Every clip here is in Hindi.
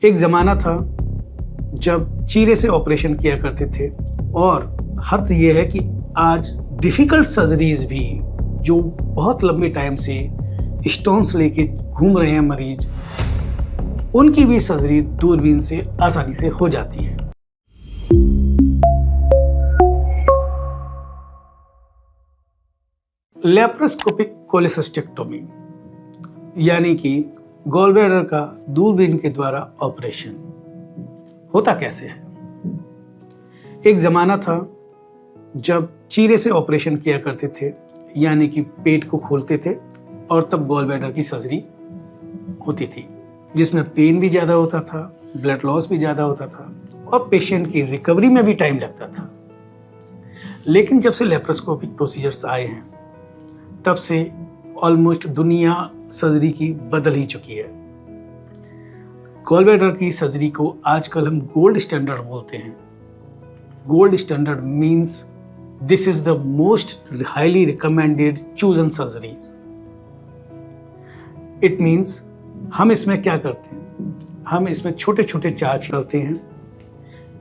एक ज़माना था जब चीरे से ऑपरेशन किया करते थे और हद ये है कि आज डिफ़िकल्ट सर्जरीज भी जो बहुत लंबे टाइम से स्टोन्स लेके घूम रहे हैं मरीज, उनकी भी सर्जरी दूरबीन से आसानी से हो जाती है। लैप्रोस्कोपिक कोलेसिस्टेक्टोमी यानी कि गॉलब्लैडर का दूरबीन के द्वारा ऑपरेशन होता कैसे है। एक ज़माना था जब चीरे से ऑपरेशन किया करते थे, यानी कि पेट को खोलते थे और तब गॉलब्लैडर की सर्जरी होती थी, जिसमें पेन भी ज़्यादा होता था, ब्लड लॉस भी ज़्यादा होता था और पेशेंट की रिकवरी में भी टाइम लगता था। लेकिन जब से लैप्रोस्कोपिक प्रोसीजर्स आए हैं, तब से ऑलमोस्ट दुनिया सर्जरी की बदल ही चुकी है। गॉलब्लैडर की सर्जरी को आजकल हम गोल्ड स्टैंडर्ड बोलते हैं। Gold standard means this is the most highly recommended chosen surgeries. It means हम इसमें क्या करते हैं, हम इसमें छोटे छोटे चार्ज करते हैं,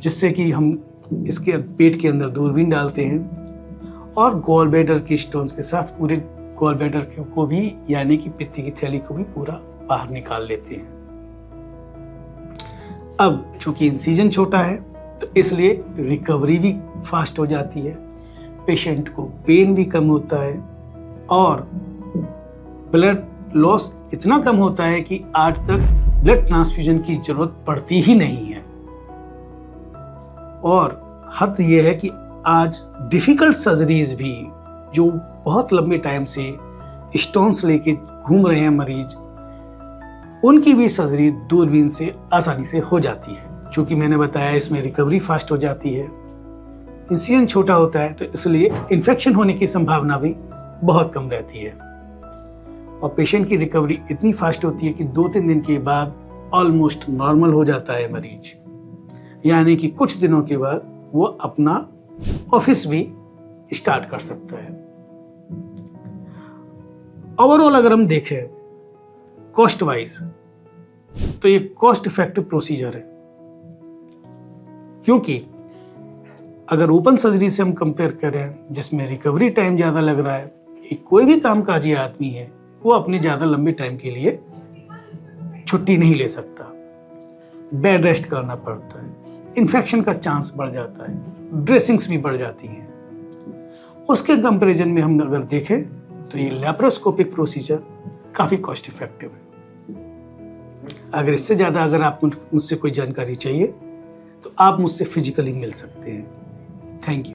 जिससे कि हम इसके पेट के अंदर दूरबीन डालते हैं और गॉलब्लैडर की स्टोन्स के साथ पूरे गॉलब्लैडर को भी, यानी कि पित्त की थैली को भी पूरा बाहर निकाल लेते हैं। अब चूंकि इंसिजन छोटा है तो इसलिए रिकवरी भी फास्ट हो जाती है, पेशेंट को पेन भी कम होता है और ब्लड लॉस इतना कम होता है कि आज तक ब्लड ट्रांसफ्यूजन की जरूरत पड़ती ही नहीं है। और हद यह है कि आज डिफिकल्ट सर्जरीज भी जो बहुत लंबे टाइम से स्टोन्स लेके घूम रहे हैं मरीज, उनकी भी सर्जरी दूरबीन से आसानी से हो जाती है। क्योंकि मैंने बताया इसमें रिकवरी फास्ट हो जाती है, इंसिजन छोटा होता है, तो इसलिए इन्फेक्शन होने की संभावना भी बहुत कम रहती है और पेशेंट की रिकवरी इतनी फास्ट होती है कि 2-3 दिन के बाद ऑलमोस्ट नॉर्मल हो जाता है मरीज, यानी कि कुछ दिनों के बाद वो अपना ऑफिस भी स्टार्ट कर सकता है। ओवरऑल अगर हम देखें कॉस्ट वाइज, तो ये कॉस्ट इफेक्टिव प्रोसीजर है, क्योंकि अगर ओपन सर्जरी से हम कंपेयर करें जिसमें रिकवरी टाइम ज्यादा लग रहा है, कोई भी कामकाजी आदमी है वो अपने ज्यादा लंबे टाइम के लिए छुट्टी नहीं ले सकता, बेड रेस्ट करना पड़ता है, इन्फेक्शन का चांस बढ़ जाता है, ड्रेसिंग्स भी बढ़ जाती हैं। उसके कंपैरिजन में हम अगर देखें तो ये लैप्रोस्कोपिक प्रोसीजर काफ़ी कॉस्ट इफेक्टिव है। अगर इससे ज़्यादा अगर आपको मुझसे कोई जानकारी चाहिए तो आप मुझसे फिजिकली मिल सकते हैं। Thank you.